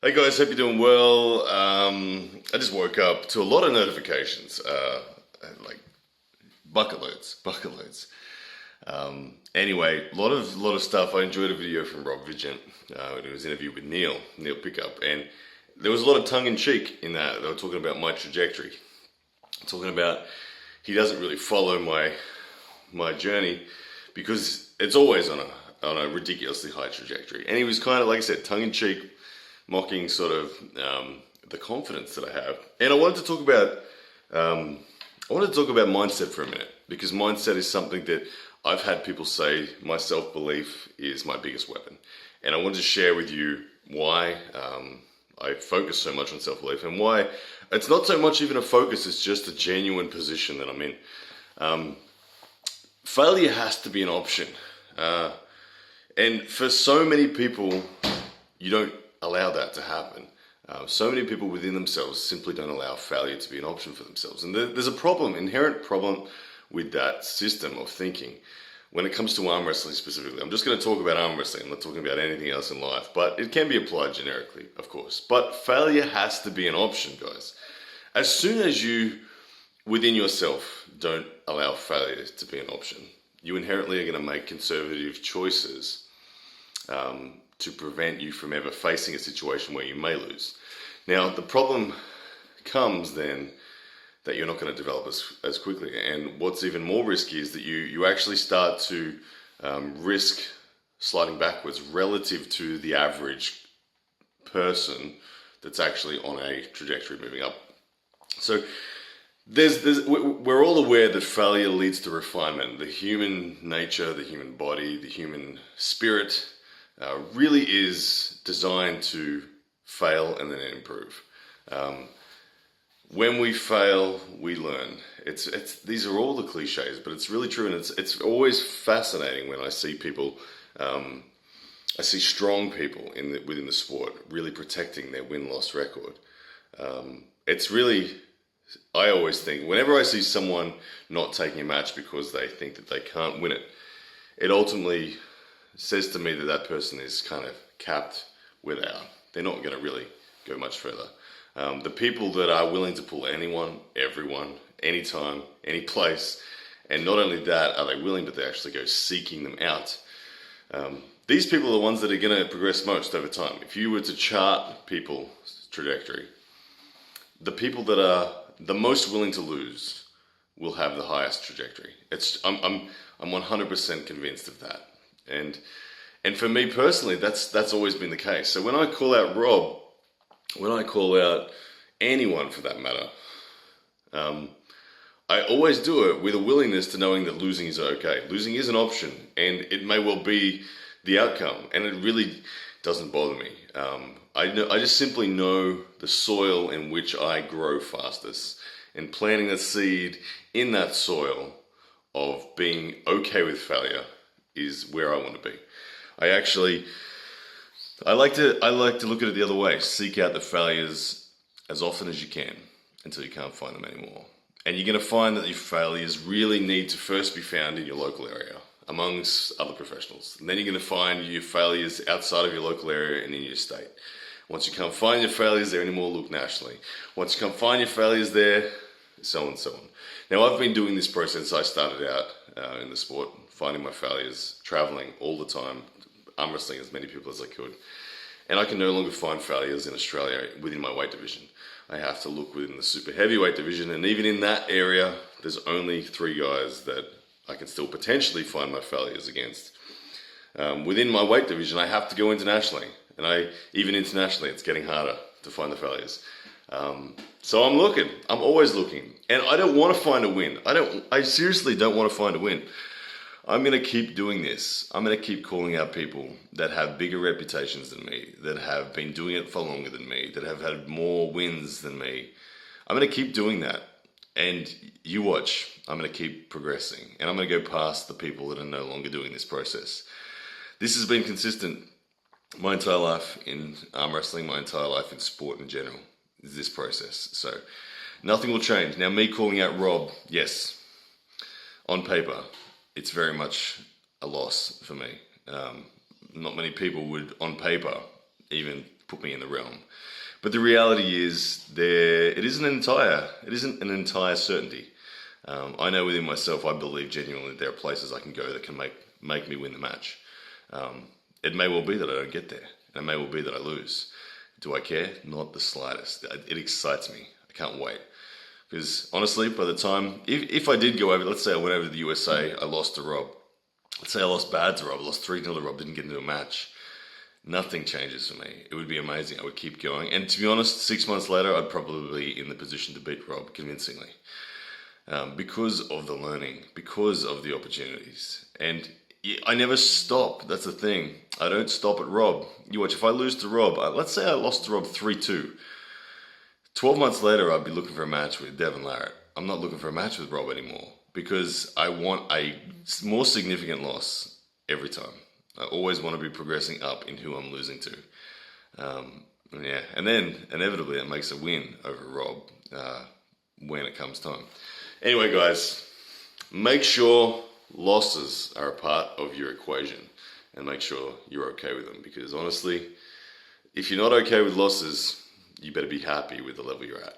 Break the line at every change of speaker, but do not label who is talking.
Hey guys, hope you're doing well. I just woke up to a lot of notifications, like bucket loads. Anyway, lot of stuff. I enjoyed a video from Rob Vigent when he was interviewed with Neil Pickup, and there was a lot of tongue in cheek in that. They were talking about my trajectory, talking about he doesn't really follow my journey because it's always on a ridiculously high trajectory, and he was kind of, like I said, tongue in cheek, mocking sort of the confidence that I have. And I wanted to talk about mindset for a minute, because mindset is something that I've had people say my self-belief is my biggest weapon. And I wanted to share with you why I focus so much on self-belief, and why it's not so much even a focus, it's just a genuine position that I'm in. Failure has to be an option. And for so many people, you don't allow that to happen. So many people within themselves simply don't allow failure to be an option for themselves. And there's a inherent problem with that system of thinking when it comes to arm wrestling specifically. I'm just going to talk about arm wrestling. I'm not talking about anything else in life, but it can be applied generically, of course. But failure has to be an option, guys. As soon as you, within yourself, don't allow failure to be an option, you inherently are going to make conservative choices to prevent you from ever facing a situation where you may lose. Now, the problem comes then that you're not going to develop as quickly. And what's even more risky is that you actually start to risk sliding backwards relative to the average person that's actually on a trajectory moving up. So we're all aware that failure leads to refinement. The human nature, the human body, the human spirit really is designed to fail and then improve. When we fail, we learn. These are all the cliches, but it's really true, and it's always fascinating when I see people. I see strong people within the sport really protecting their win-loss record. It's really, I always think, whenever I see someone not taking a match because they think that they can't win it, it ultimately says to me that that person is kind of capped where they are. They're not going to really go much further. The people that are willing to pull anyone, everyone, anytime, any place, and not only that are they willing, but they actually go seeking them out. These people are the ones that are going to progress most over time. If you were to chart people's trajectory, the people that are the most willing to lose will have the highest trajectory. I'm 100% convinced of that. And for me personally, that's always been the case. So when I call out Rob, when I call out anyone for that matter, I always do it with a willingness to knowing that losing is okay. Losing is an option, and it may well be the outcome, and it really doesn't bother me. I just simply know the soil in which I grow fastest, and planting the seed in that soil of being okay with failure is where I want to be. I like to look at it the other way. Seek out the failures as often as you can until you can't find them anymore. And you're going to find that your failures really need to first be found in your local area amongst other professionals. And then you're going to find your failures outside of your local area and in your state. Once you can't find your failures there anymore, look nationally. Once you can't find your failures there, so on and so on. Now, I've been doing this process. I started out in the sport, finding my failures, traveling all the time, arm wrestling as many people as I could. And I can no longer find failures in Australia within my weight division. I have to look within the super heavyweight division, and even in that area, there's only 3 guys that I can still potentially find my failures against. Within my weight division, I have to go internationally, and even internationally, it's getting harder to find the failures. So I'm looking. I'm always looking, and I don't want to find a win. I seriously don't want to find a win. I'm going to keep doing this. I'm going to keep calling out people that have bigger reputations than me, that have been doing it for longer than me, that have had more wins than me. I'm going to keep doing that. And you watch, I'm going to keep progressing. And I'm going to go past the people that are no longer doing this process. This has been consistent my entire life in arm wrestling, my entire life in sport in general, is this process. So nothing will change. Now, me calling out Rob, yes, on paper, it's very much a loss for me. Not many people would, on paper, even put me in the realm. But the reality is, it isn't an entire certainty. I know within myself, I believe genuinely there are places I can go that can make me win the match. It may well be that I don't get there, and it may well be that I lose. Do I care? Not the slightest. It excites me. I can't wait. Because honestly, by the time, if I did go over, let's say I went over to the USA, I lost to Rob. Let's say I lost bad to Rob, I lost 3-0 to Rob, didn't get into a match. Nothing changes for me. It would be amazing. I would keep going. And to be honest, 6 months later, I'd probably be in the position to beat Rob convincingly. Because of the learning, because of the opportunities. And I never stop. That's the thing. I don't stop at Rob. You watch, if I lose to Rob, let's say I lost to Rob 3-2. 12 months later, I'd be looking for a match with Devin Larratt. I'm not looking for a match with Rob anymore because I want a more significant loss every time. I always want to be progressing up in who I'm losing to. And then inevitably it makes a win over Rob when it comes time. Anyway, guys, make sure losses are a part of your equation and make sure you're okay with them, because honestly, if you're not okay with losses, you better be happy with the level you're at.